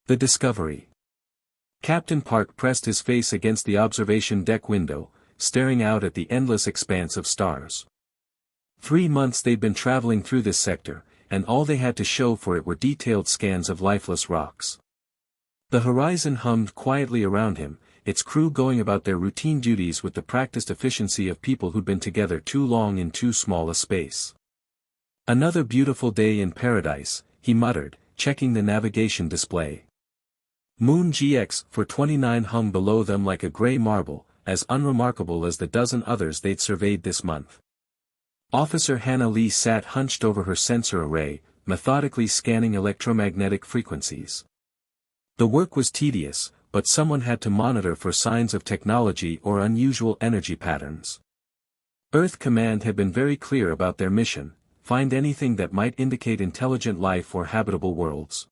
The discovery. Captain Park pressed his face against the observation deck window, staring out at the endless expanse of stars. 3 months they'd been traveling through this sector, and all they had to show for it were detailed scans of lifeless rocks. The horizon hummed quietly around him, its crew going about their routine duties with the practiced efficiency of people who'd been together too long in too small a space. Another beautiful day in paradise, he muttered, checking the navigation display. Moon GX-429 hung below them like a gray marble, as unremarkable as the dozen others they'd surveyed this month. Officer Hannah Lee sat hunched over her sensor array, methodically scanning electromagnetic frequencies. The work was tedious, but someone had to monitor for signs of technology or unusual energy patterns. Earth Command had been very clear about their mission: find anything that might indicate intelligent life or habitable worlds.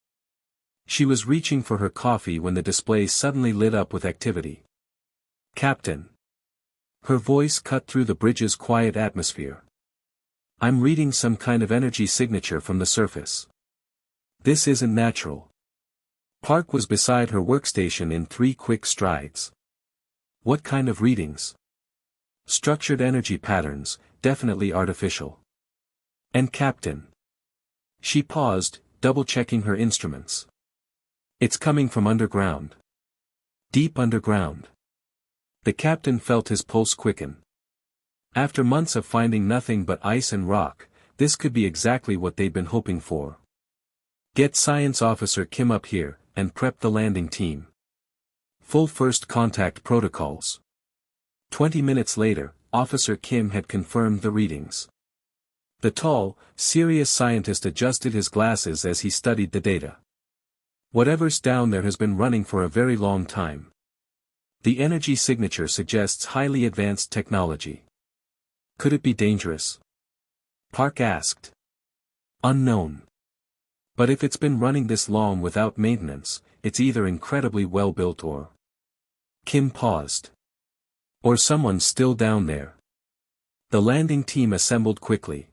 She was reaching for her coffee when the display suddenly lit up with activity. "Captain." Her voice cut through the bridge's quiet atmosphere. "I'm reading some kind of energy signature from the surface. This isn't natural." Park was beside her workstation in 3 quick strides. "What kind of readings?" "Structured energy patterns, definitely artificial." "And Captain?" She paused, double-checking her instruments. "It's coming from underground. Deep underground." The captain felt his pulse quicken. After months of finding nothing but ice and rock, this could be exactly what they'd been hoping for. "Get Science Officer Kim up here, and prep the landing team. Full first contact protocols." 20 minutes later, Officer Kim had confirmed the readings. The tall, serious scientist adjusted his glasses as he studied the data. "Whatever's down there has been running for a very long time. The energy signature suggests highly advanced technology. Could it be dangerous?" Park asked. "Unknown. But if it's been running this long without maintenance, it's either incredibly well built or..." Kim paused. "Or someone's still down there." The landing team assembled quickly.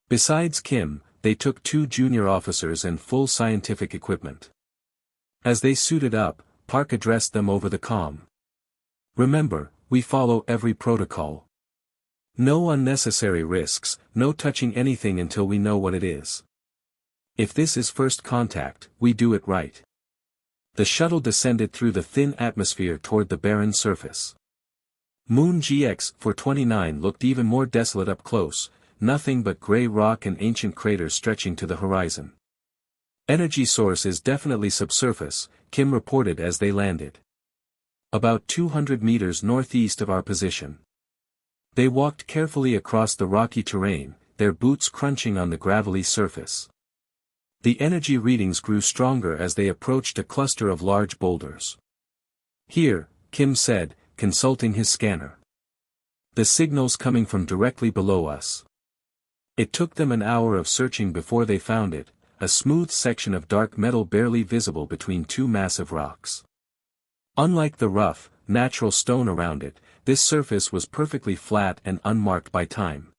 Besides Kim, they took 2 junior officers and full scientific equipment. As they suited up, Park addressed them over the comm. "Remember, we follow every protocol. No unnecessary risks, no touching anything until we know what it is. If this is first contact, we do it right." The shuttle descended through the thin atmosphere toward the barren surface. Moon GX-429 looked even more desolate up close, nothing but gray rock and ancient craters stretching to the horizon. "Energy source is definitely subsurface," Kim reported as they landed. "About 200 meters northeast of our position." They walked carefully across the rocky terrain, their boots crunching on the gravelly surface. The energy readings grew stronger as they approached a cluster of large boulders. "Here," Kim said, consulting his scanner. "The signal's coming from directly below us." It took them an hour of searching before they found it, a smooth section of dark metal barely visible between 2 massive rocks. Unlike the rough, natural stone around it, this surface was perfectly flat and unmarked by time.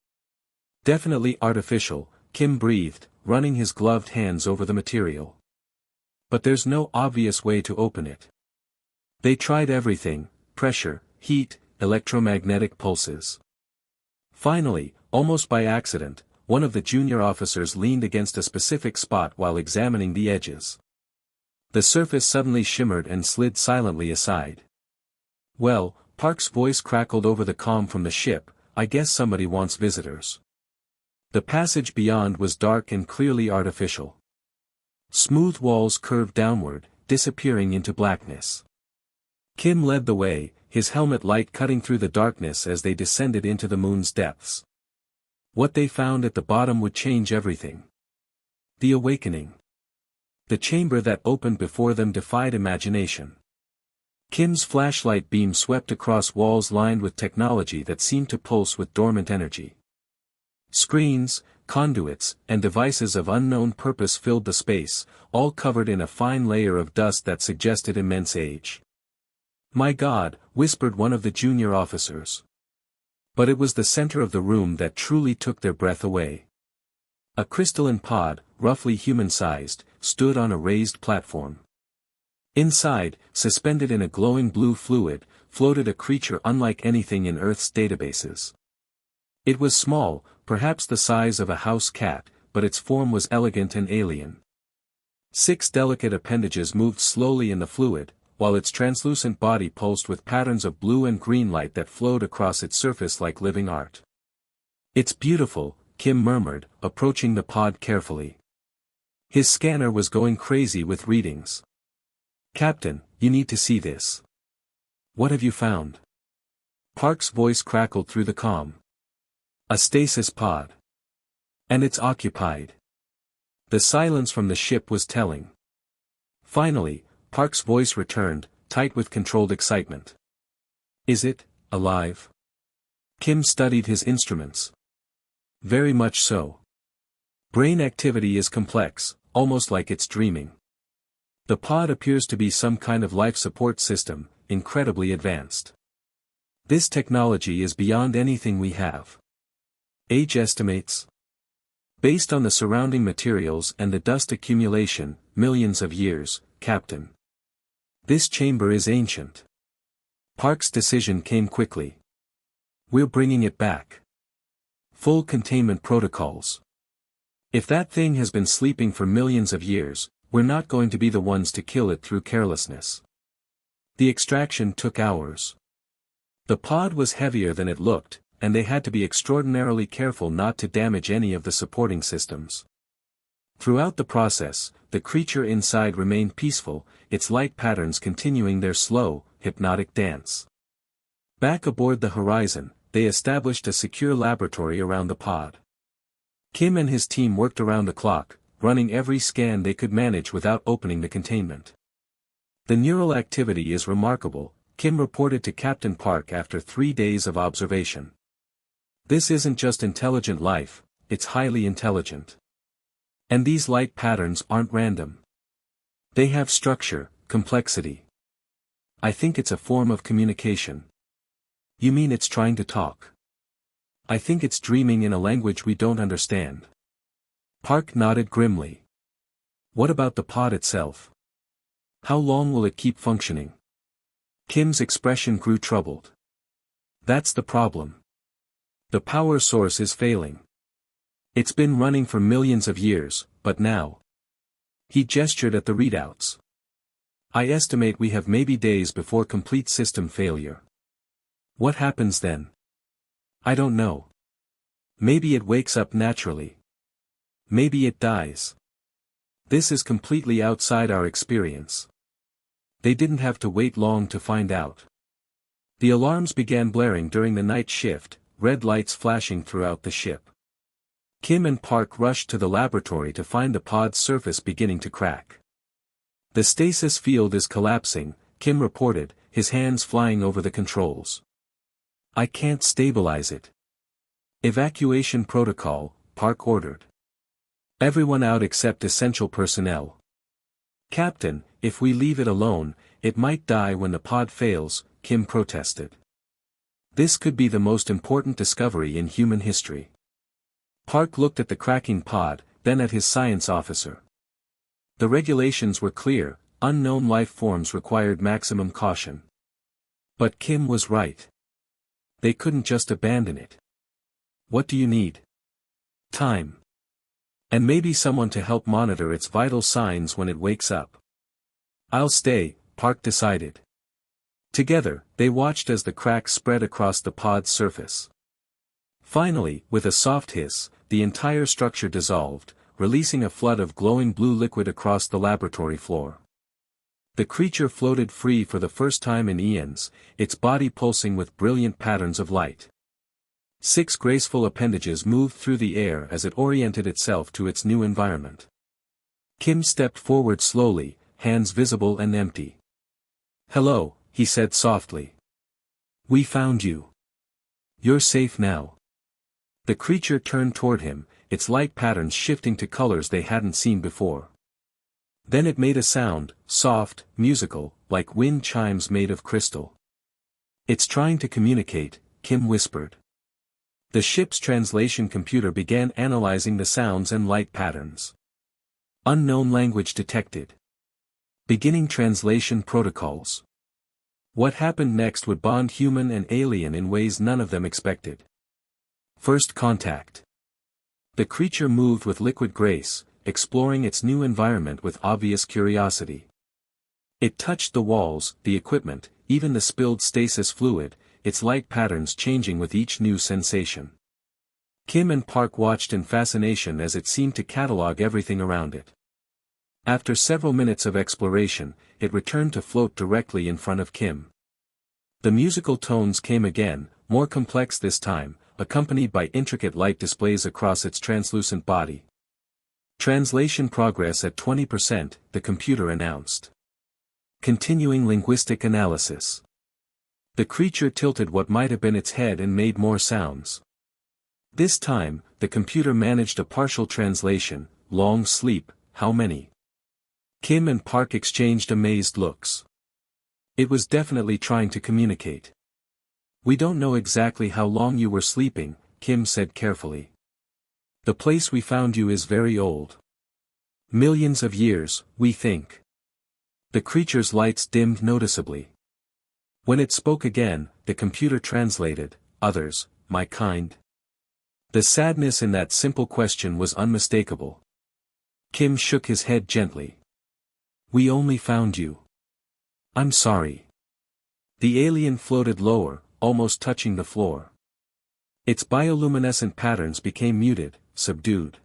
"Definitely artificial," Kim breathed, running his gloved hands over the material. "But there's no obvious way to open it." They tried everything: pressure, heat, electromagnetic pulses. Finally, almost by accident, one of the junior officers leaned against a specific spot while examining the edges. The surface suddenly shimmered and slid silently aside. "Well," Park's voice crackled over the comm from the ship, "I guess somebody wants visitors." The passage beyond was dark and clearly artificial. Smooth walls curved downward, disappearing into blackness. Kim led the way, his helmet light cutting through the darkness as they descended into the moon's depths. What they found at the bottom would change everything. The awakening. The chamber that opened before them defied imagination. Kim's flashlight beam swept across walls lined with technology that seemed to pulse with dormant energy. Screens, conduits, and devices of unknown purpose filled the space, all covered in a fine layer of dust that suggested immense age. "My God," whispered one of the junior officers. But it was the center of the room that truly took their breath away. A crystalline pod, roughly human-sized, stood on a raised platform. Inside, suspended in a glowing blue fluid, floated a creature unlike anything in Earth's databases. It was small, perhaps the size of a house cat, but its form was elegant and alien. 6 delicate appendages moved slowly in the fluid, while its translucent body pulsed with patterns of blue and green light that flowed across its surface like living art. "It's beautiful," Kim murmured, approaching the pod carefully. His scanner was going crazy with readings. "Captain, you need to see this." "What have you found?" Park's voice crackled through the comm. "A stasis pod. And it's occupied." The silence from the ship was telling. Finally, Park's voice returned, tight with controlled excitement. "Is it alive?" Kim studied his instruments. "Very much so. Brain activity is complex, almost like it's dreaming. The pod appears to be some kind of life support system, incredibly advanced. This technology is beyond anything we have." "Age estimates?" "Based on the surrounding materials and the dust accumulation, millions of years, Captain. This chamber is ancient." Park's decision came quickly. "We're bringing it back. Full containment protocols. If that thing has been sleeping for millions of years, we're not going to be the ones to kill it through carelessness." The extraction took hours. The pod was heavier than it looked, and they had to be extraordinarily careful not to damage any of the supporting systems. Throughout the process, the creature inside remained peaceful, its light patterns continuing their slow, hypnotic dance. Back aboard the Horizon, they established a secure laboratory around the pod. Kim and his team worked around the clock, running every scan they could manage without opening the containment. "The neural activity is remarkable," Kim reported to Captain Park after 3 days of observation. "This isn't just intelligent life, it's highly intelligent. And these light patterns aren't random. They have structure, complexity. I think it's a form of communication." "You mean it's trying to talk?" "I think it's dreaming in a language we don't understand." Park nodded grimly. "What about the pod itself? How long will it keep functioning?" Kim's expression grew troubled. "That's the problem. The power source is failing. It's been running for millions of years, but now." He gestured at the readouts. "I estimate we have maybe days before complete system failure." "What happens then?" "I don't know. Maybe it wakes up naturally. Maybe it dies. This is completely outside our experience." They didn't have to wait long to find out. The alarms began blaring during the night shift, red lights flashing throughout the ship. Kim and Park rushed to the laboratory to find the pod's surface beginning to crack. "The stasis field is collapsing," Kim reported, his hands flying over the controls. "I can't stabilize it." "Evacuation protocol," Park ordered. "Everyone out except essential personnel." "Captain, if we leave it alone, it might die when the pod fails," Kim protested. "This could be the most important discovery in human history." Park looked at the cracking pod, then at his science officer. The regulations were clear, unknown life forms required maximum caution. But Kim was right. They couldn't just abandon it. "What do you need?" "Time. And maybe someone to help monitor its vital signs when it wakes up." "I'll stay," Park decided. Together, they watched as the cracks spread across the pod's surface. Finally, with a soft hiss, the entire structure dissolved, releasing a flood of glowing blue liquid across the laboratory floor. The creature floated free for the first time in eons, its body pulsing with brilliant patterns of light. 6 graceful appendages moved through the air as it oriented itself to its new environment. Kim stepped forward slowly, hands visible and empty. "Hello," he said softly. "We found you. You're safe now." The creature turned toward him, its light patterns shifting to colors they hadn't seen before. Then it made a sound, soft, musical, like wind chimes made of crystal. "It's trying to communicate," Kim whispered. The ship's translation computer began analyzing the sounds and light patterns. "Unknown language detected." Beginning translation protocols. What happened next would bond human and alien in ways none of them expected. First contact. The creature moved with liquid grace, exploring its new environment with obvious curiosity. It touched the walls, the equipment, even the spilled stasis fluid, its light patterns changing with each new sensation. Kim and Park watched in fascination as it seemed to catalog everything around it. After several minutes of exploration, it returned to float directly in front of Kim. The musical tones came again, more complex this time, accompanied by intricate light displays across its translucent body. Translation progress at 20%, the computer announced. Continuing linguistic analysis. The creature tilted what might have been its head and made more sounds. This time, the computer managed a partial translation. Long sleep, how many? Kim and Park exchanged amazed looks. It was definitely trying to communicate. We don't know exactly how long you were sleeping, Kim said carefully. The place we found you is very old. Millions of years, we think. The creature's lights dimmed noticeably. When it spoke again, the computer translated, others, my kind. The sadness in that simple question was unmistakable. Kim shook his head gently. We only found you. I'm sorry. The alien floated lower, almost touching the floor. Its bioluminescent patterns became muted, subdued.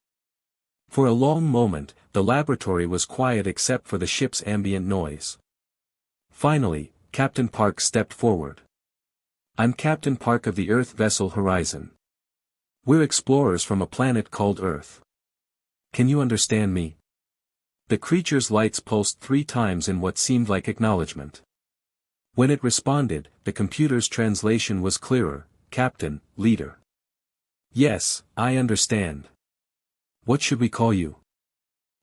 For a long moment, the laboratory was quiet except for the ship's ambient noise. Finally, Captain Park stepped forward. I'm Captain Park of the Earth vessel Horizon. We're explorers from a planet called Earth. Can you understand me? The creature's lights pulsed 3 times in what seemed like acknowledgement. When it responded, the computer's translation was clearer, Captain, Leader. Yes, I understand. What should we call you?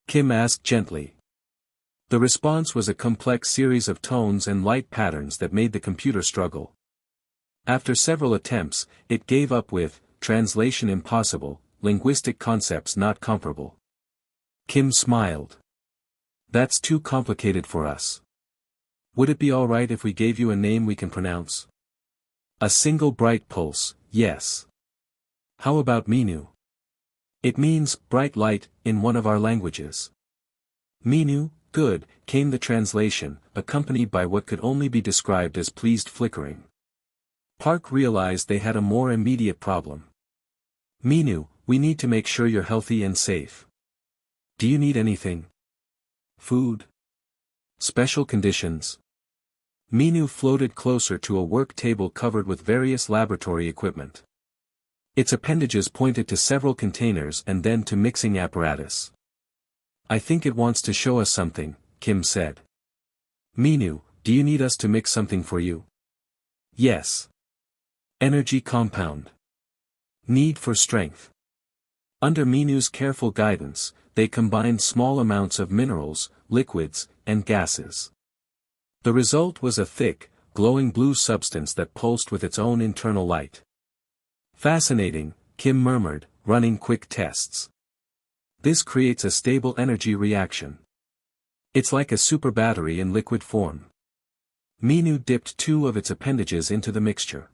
Kim asked gently. The response was a complex series of tones and light patterns that made the computer struggle. After several attempts, it gave up with, translation impossible, linguistic concepts not comparable. Kim smiled. That's too complicated for us. Would it be alright if we gave you a name we can pronounce? A single bright pulse, yes. How about Minu? It means, bright light, in one of our languages. Minu, good, came the translation, accompanied by what could only be described as pleased flickering. Park realized they had a more immediate problem. Minu, we need to make sure you're healthy and safe. Do you need anything? Food? Special conditions? Minu floated closer to a work table covered with various laboratory equipment. Its appendages pointed to several containers and then to mixing apparatus. I think it wants to show us something, Kim said. Minu, do you need us to mix something for you? Yes. Energy compound. Need for strength. Under Minu's careful guidance, they combined small amounts of minerals, liquids, and gases. The result was a thick, glowing blue substance that pulsed with its own internal light. Fascinating, Kim murmured, running quick tests. This creates a stable energy reaction. It's like a super battery in liquid form. Minu dipped 2 of its appendages into the mixture.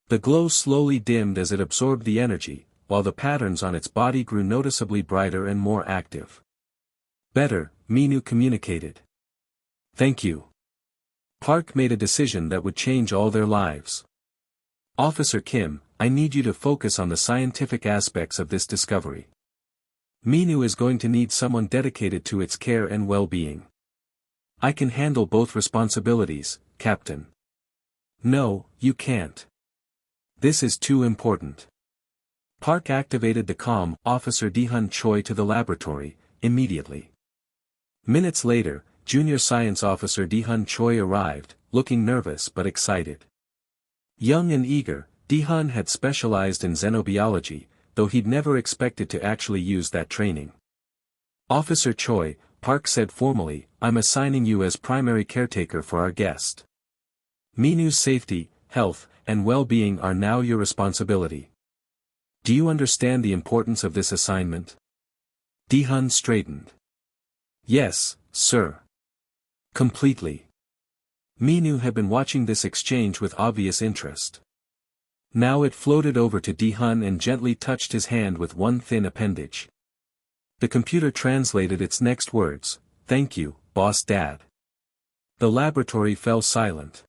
The glow slowly dimmed as it absorbed the energy, while the patterns on its body grew noticeably brighter and more active. Better, Minu communicated. Thank you. Park made a decision that would change all their lives. Officer Kim, I need you to focus on the scientific aspects of this discovery. Minu is going to need someone dedicated to its care and well-being. I can handle both responsibilities, Captain. No, you can't. This is too important. Park activated the comm Officer Dehun Choi to the laboratory, immediately. Minutes later, Junior Science Officer Dehun Choi arrived, looking nervous but excited. Young and eager, Dehun had specialized in xenobiology, though he'd never expected to actually use that training. Officer Choi, Park said formally, I'm assigning you as primary caretaker for our guest. Minu's safety, health, and well-being are now your responsibility. Do you understand the importance of this assignment? Dehun straightened. Yes, sir. Completely. Minu had been watching this exchange with obvious interest. Now it floated over to Dehun and gently touched his hand with one thin appendage. The computer translated its next words, "Thank you, Boss Dad." The laboratory fell silent.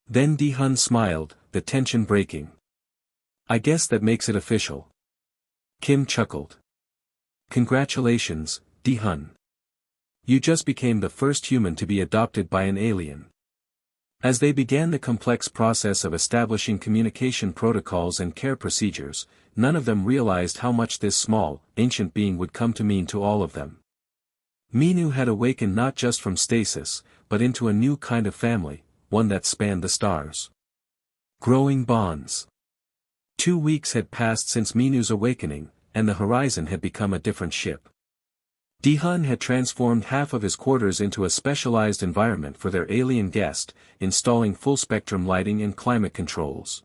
Then Dehun smiled, the tension breaking. "I guess that makes it official." Kim chuckled. "Congratulations, Dehun. You just became the first human to be adopted by an alien." As they began the complex process of establishing communication protocols and care procedures, none of them realized how much this small, ancient being would come to mean to all of them. Minu had awakened not just from stasis, but into a new kind of family, one that spanned the stars. Growing bonds. 2 weeks had passed since Minu's awakening, and the horizon had become a different ship. Dehun had transformed half of his quarters into a specialized environment for their alien guest, installing full-spectrum lighting and climate controls.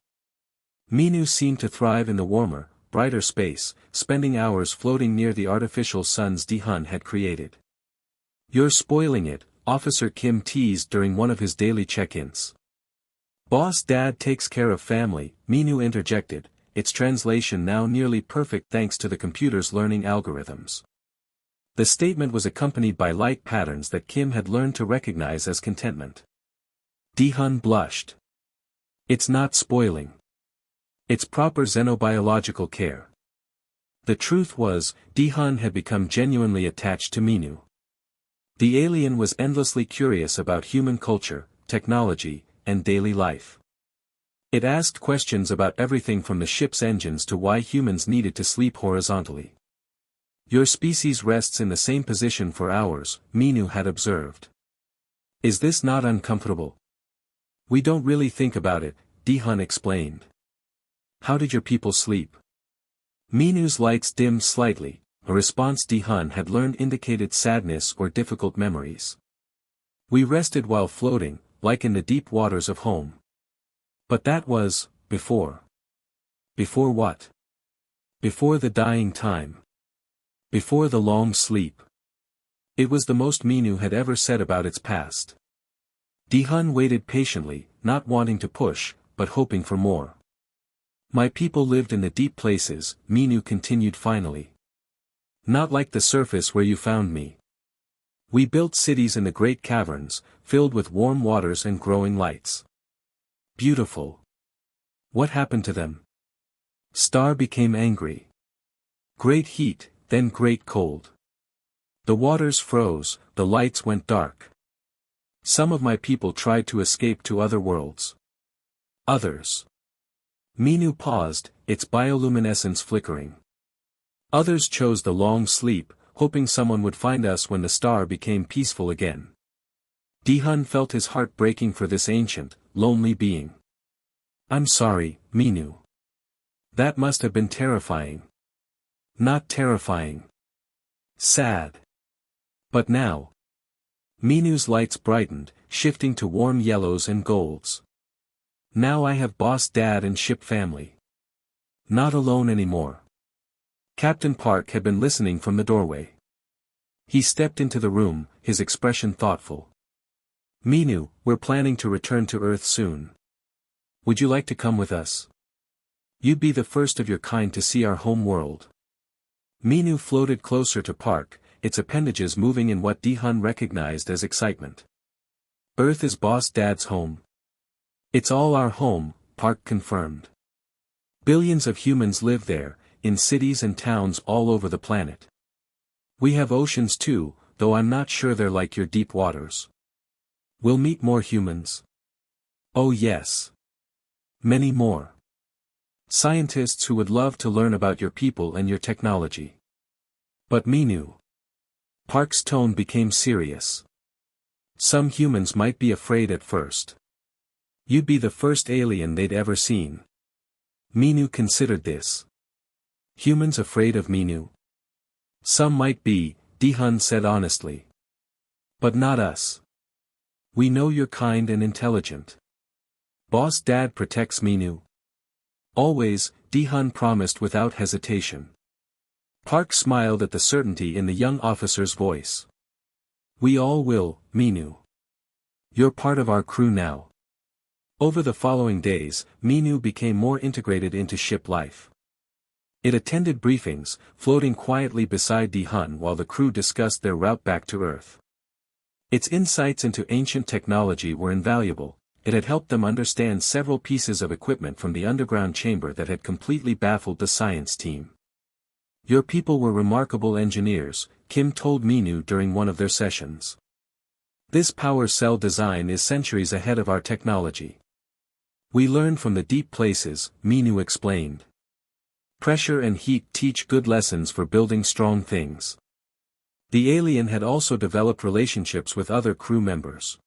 Minu seemed to thrive in the warmer, brighter space, spending hours floating near the artificial suns Dehun had created. "You're spoiling it," Officer Kim teased during one of his daily check-ins. "Boss Dad takes care of family," Minu interjected, its translation now nearly perfect thanks to the computer's learning algorithms. The statement was accompanied by light patterns that Kim had learned to recognize as contentment. Dehun blushed. "It's not spoiling. It's proper xenobiological care." The truth was, Dehun had become genuinely attached to Minu. The alien was endlessly curious about human culture, technology, and daily life. It asked questions about everything from the ship's engines to why humans needed to sleep horizontally. "Your species rests in the same position for hours," Minu had observed. "Is this not uncomfortable?" "We don't really think about it," Dehun explained. "How did your people sleep?" Minu's lights dimmed slightly, a response Dehun had learned indicated sadness or difficult memories. "We rested while floating, like in the deep waters of home." "But that was, before." "Before what?" "Before the dying time. Before the long sleep." It was the most Minu had ever said about its past. Dehun waited patiently, not wanting to push, but hoping for more. "My people lived in the deep places," Minu continued finally. "Not like the surface where you found me. We built cities in the great caverns, filled with warm waters and growing lights." "Beautiful. What happened to them?" Star became angry. "Great heat, then great cold. The waters froze, the lights went dark. Some of my people tried to escape to other worlds. Others." Minu paused, its bioluminescence flickering. "Others chose the long sleep, hoping someone would find us when the star became peaceful again." Dehun felt his heart breaking for this ancient, lonely being. "I'm sorry, Minu. That must have been terrifying." "Not terrifying. Sad. But now." Minu's lights brightened, shifting to warm yellows and golds. "Now I have Boss Dad and ship family. Not alone anymore." Captain Park had been listening from the doorway. He stepped into the room, his expression thoughtful. "Minu, we're planning to return to Earth soon. Would you like to come with us? You'd be the first of your kind to see our home world." Minu floated closer to Park, its appendages moving in what Dehun recognized as excitement. "Earth is Boss Dad's home." "It's all our home," Park confirmed. "Billions of humans live there, in cities and towns all over the planet. We have oceans too, though I'm not sure they're like your deep waters." "We'll meet more humans." "Oh yes. Many more. Scientists who would love to learn about your people and your technology." "But Minu." Park's tone became serious. "Some humans might be afraid at first. You'd be the first alien they'd ever seen." Minu considered this. "Humans afraid of Minu?" "Some might be," Dehun said honestly. "But not us. We know you're kind and intelligent. Boss Dad protects Minu." "Always," Dehun promised without hesitation. Park smiled at the certainty in the young officer's voice. "We all will, Minu." You're part of our crew now. Over the following days, Minu became more integrated into ship life. It attended briefings, floating quietly beside Dehun while the crew discussed their route back to Earth. Its insights into ancient technology were invaluable. It had helped them understand several pieces of equipment from the underground chamber that had completely baffled the science team. Your people were remarkable engineers, Kim told Minu during one of their sessions. This power cell design is centuries ahead of our technology. We learn from the deep places, Minu explained. Pressure and heat teach good lessons for building strong things. The alien had also developed relationships with other crew members.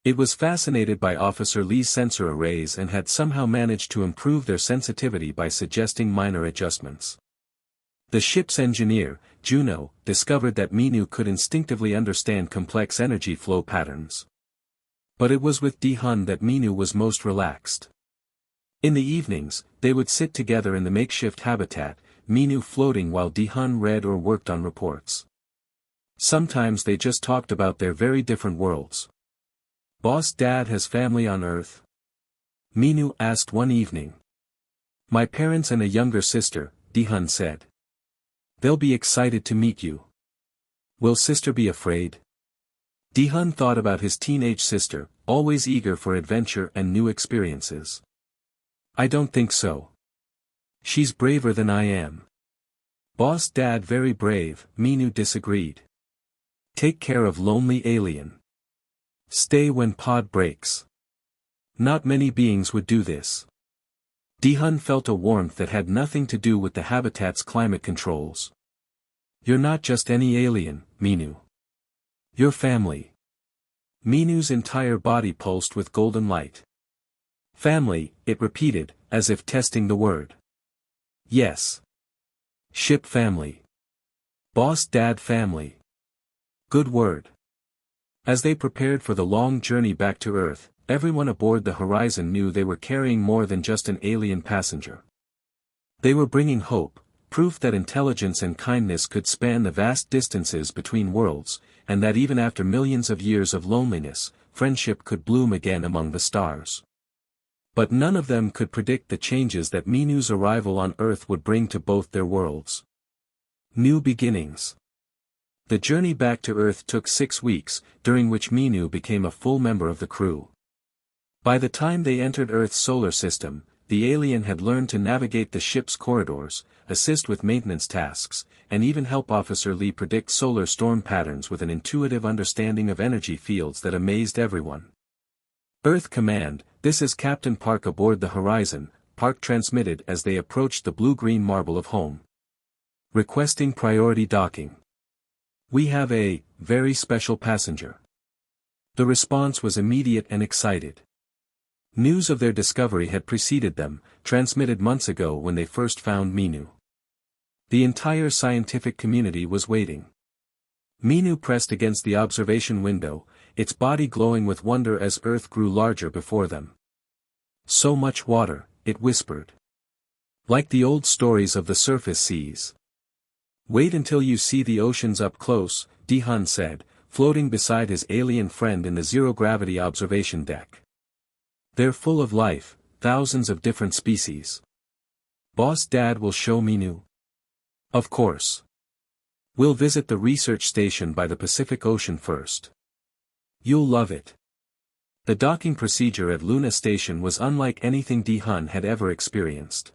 It was fascinated by Officer Lee's sensor arrays and had somehow managed to improve their sensitivity by suggesting minor adjustments. The ship's engineer, Juno, discovered that Minu could instinctively understand complex energy flow patterns. But it was with Dehun that Minu was most relaxed. In the evenings, they would sit together in the makeshift habitat, Minu floating while Dehun read or worked on reports. Sometimes they just talked about their very different worlds. Boss Dad has family on Earth? Minu asked one evening. My parents and a younger sister, Dehun said. They'll be excited to meet you. Will sister be afraid? Dehun thought about his teenage sister, always eager for adventure and new experiences. I don't think so. She's braver than I am. Boss Dad very brave, Minu disagreed. Take care of lonely alien. Stay when pod breaks. Not many beings would do this. Dehun felt a warmth that had nothing to do with the habitat's climate controls. You're not just any alien, Minu. Your family. Minu's entire body pulsed with golden light. Family, it repeated, as if testing the word. Yes. Ship family. Boss Dad family. Good word. As they prepared for the long journey back to Earth, everyone aboard the Horizon knew they were carrying more than just an alien passenger. They were bringing hope, proof that intelligence and kindness could span the vast distances between worlds, and that even after millions of years of loneliness, friendship could bloom again among the stars. But none of them could predict the changes that Minu's arrival on Earth would bring to both their worlds. New beginnings. The journey back to Earth took 6 weeks, during which Minu became a full member of the crew. By the time they entered Earth's solar system, the alien had learned to navigate the ship's corridors, assist with maintenance tasks, and even help Officer Lee predict solar storm patterns with an intuitive understanding of energy fields that amazed everyone. Earth Command, this is Captain Park aboard the Horizon, Park transmitted as they approached the blue-green marble of home. Requesting priority docking. We have a very special passenger. The response was immediate and excited. News of their discovery had preceded them, transmitted months ago when they first found Minu. The entire scientific community was waiting. Minu pressed against the observation window, its body glowing with wonder as Earth grew larger before them. So much water, it whispered. Like the old stories of the surface seas. Wait until you see the oceans up close, Dehun said, floating beside his alien friend in the zero-gravity observation deck. They're full of life, thousands of different species. Boss Dad will show Minu. Of course. We'll visit the research station by the Pacific Ocean first. You'll love it. The docking procedure at Luna Station was unlike anything Dehun had ever experienced.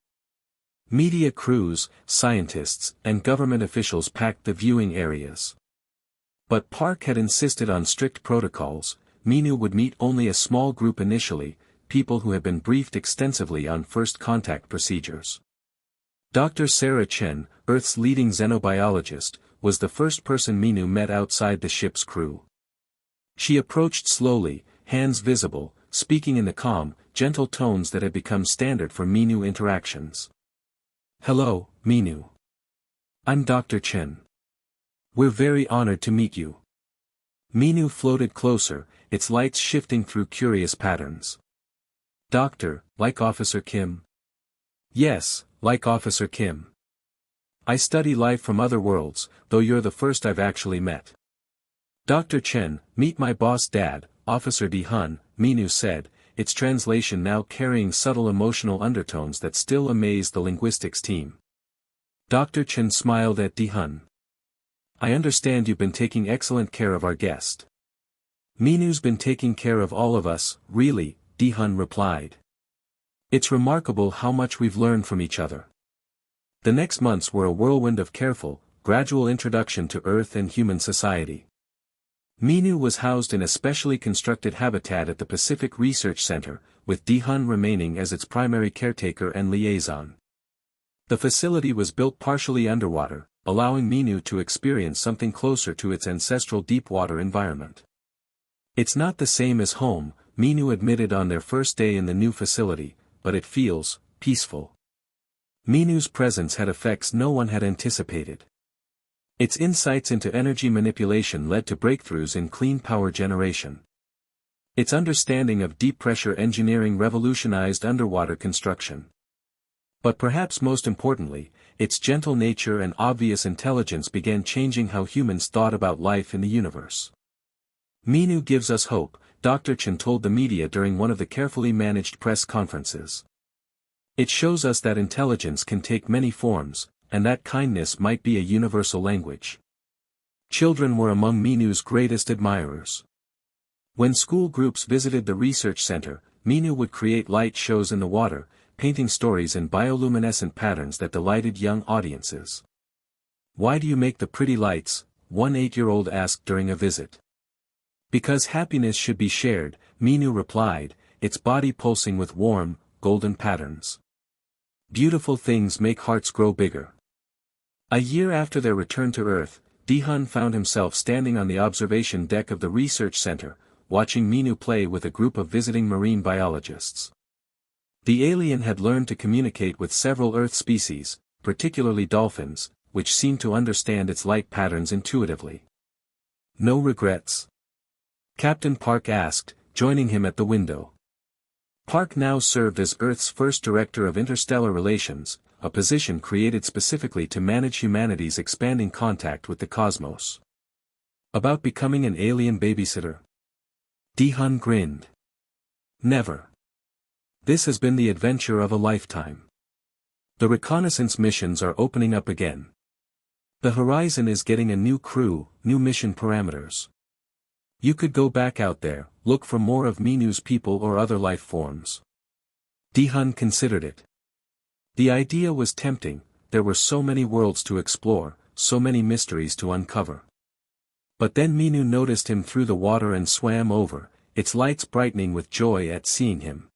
Media crews, scientists, and government officials packed the viewing areas. But Park had insisted on strict protocols. Minu would meet only a small group initially, people who had been briefed extensively on first contact procedures. Dr. Sarah Chen, Earth's leading xenobiologist, was the first person Minu met outside the ship's crew. She approached slowly, hands visible, speaking in the calm, gentle tones that had become standard for Minu interactions. Hello, Minu. I'm Dr. Chen. We're very honored to meet you. Minu floated closer, its lights shifting through curious patterns. Doctor, like Officer Kim? Yes, like Officer Kim. I study life from other worlds, though you're the first I've actually met. Dr. Chen, meet my boss Dad, Officer Dehun, Minu said, its translation now carrying subtle emotional undertones that still amaze the linguistics team. Dr. Chen smiled at Dehun. I understand you've been taking excellent care of our guest. Minu's been taking care of all of us, really, Dehun replied. It's remarkable how much we've learned from each other. The next months were a whirlwind of careful, gradual introduction to Earth and human society. Minu was housed in a specially constructed habitat at the Pacific Research Center, with Dehun remaining as its primary caretaker and liaison. The facility was built partially underwater, allowing Minu to experience something closer to its ancestral deep-water environment. It's not the same as home, Minu admitted on their first day in the new facility, but it feels peaceful. Minu's presence had effects no one had anticipated. Its insights into energy manipulation led to breakthroughs in clean power generation. Its understanding of deep-pressure engineering revolutionized underwater construction. But perhaps most importantly, its gentle nature and obvious intelligence began changing how humans thought about life in the universe. Minu gives us hope, Dr. Chen told the media during one of the carefully managed press conferences. It shows us that intelligence can take many forms, and that kindness might be a universal language. Children were among Minu's greatest admirers. When school groups visited the research center, Minu would create light shows in the water, painting stories in bioluminescent patterns that delighted young audiences. Why do you make the pretty lights? One 8-year-old asked during a visit. Because happiness should be shared, Minu replied, its body pulsing with warm, golden patterns. Beautiful things make hearts grow bigger. A year after their return to Earth, Dehun found himself standing on the observation deck of the research center, watching Minu play with a group of visiting marine biologists. The alien had learned to communicate with several Earth species, particularly dolphins, which seemed to understand its light patterns intuitively. No regrets? Captain Park asked, joining him at the window. Park now served as Earth's first Director of Interstellar Relations, a position created specifically to manage humanity's expanding contact with the cosmos. About becoming an alien babysitter? Dehun grinned. Never. This has been the adventure of a lifetime. The reconnaissance missions are opening up again. The Horizon is getting a new crew, new mission parameters. You could go back out there, look for more of Minu's people or other life forms. Dehun considered it. The idea was tempting, there were so many worlds to explore, so many mysteries to uncover. But then Minu noticed him through the water and swam over, its lights brightening with joy at seeing him.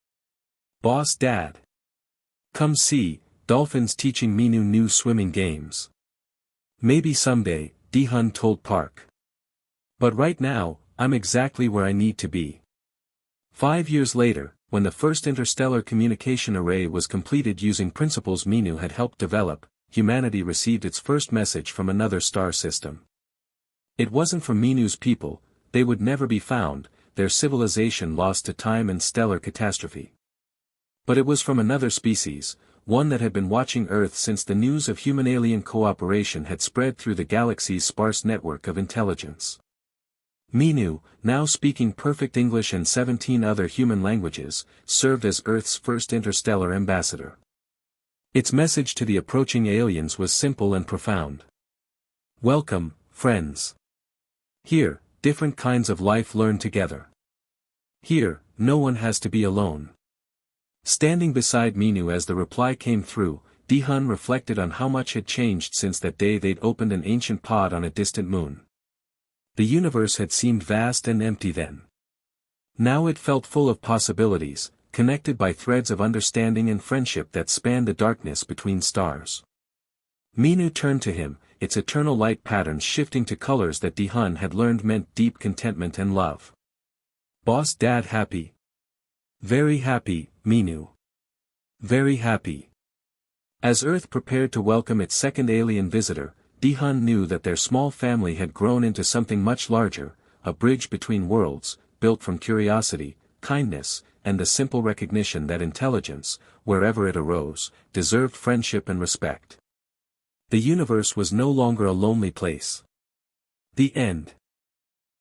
Boss Dad. Come see, dolphins teaching Minu new swimming games. Maybe someday, Dehun told Park. But right now, I'm exactly where I need to be. 5 years later, when the first interstellar communication array was completed using principles Minu had helped develop, humanity received its first message from another star system. It wasn't from Minu's people, they would never be found, their civilization lost to time and stellar catastrophe. But it was from another species, one that had been watching Earth since the news of human-alien cooperation had spread through the galaxy's sparse network of intelligence. Minu, now speaking perfect English and 17 other human languages, served as Earth's first interstellar ambassador. Its message to the approaching aliens was simple and profound. Welcome, friends. Here, different kinds of life learn together. Here, no one has to be alone. Standing beside Minu as the reply came through, Dehun reflected on how much had changed since that day they'd opened an ancient pod on a distant moon. The universe had seemed vast and empty then. Now it felt full of possibilities, connected by threads of understanding and friendship that spanned the darkness between stars. Minu turned to him, its eternal light patterns shifting to colors that Dehun had learned meant deep contentment and love. Boss Dad happy? Very happy, Minu. Very happy. As Earth prepared to welcome its second alien visitor, Dehun knew that their small family had grown into something much larger, a bridge between worlds, built from curiosity, kindness, and the simple recognition that intelligence, wherever it arose, deserved friendship and respect. The universe was no longer a lonely place. The end.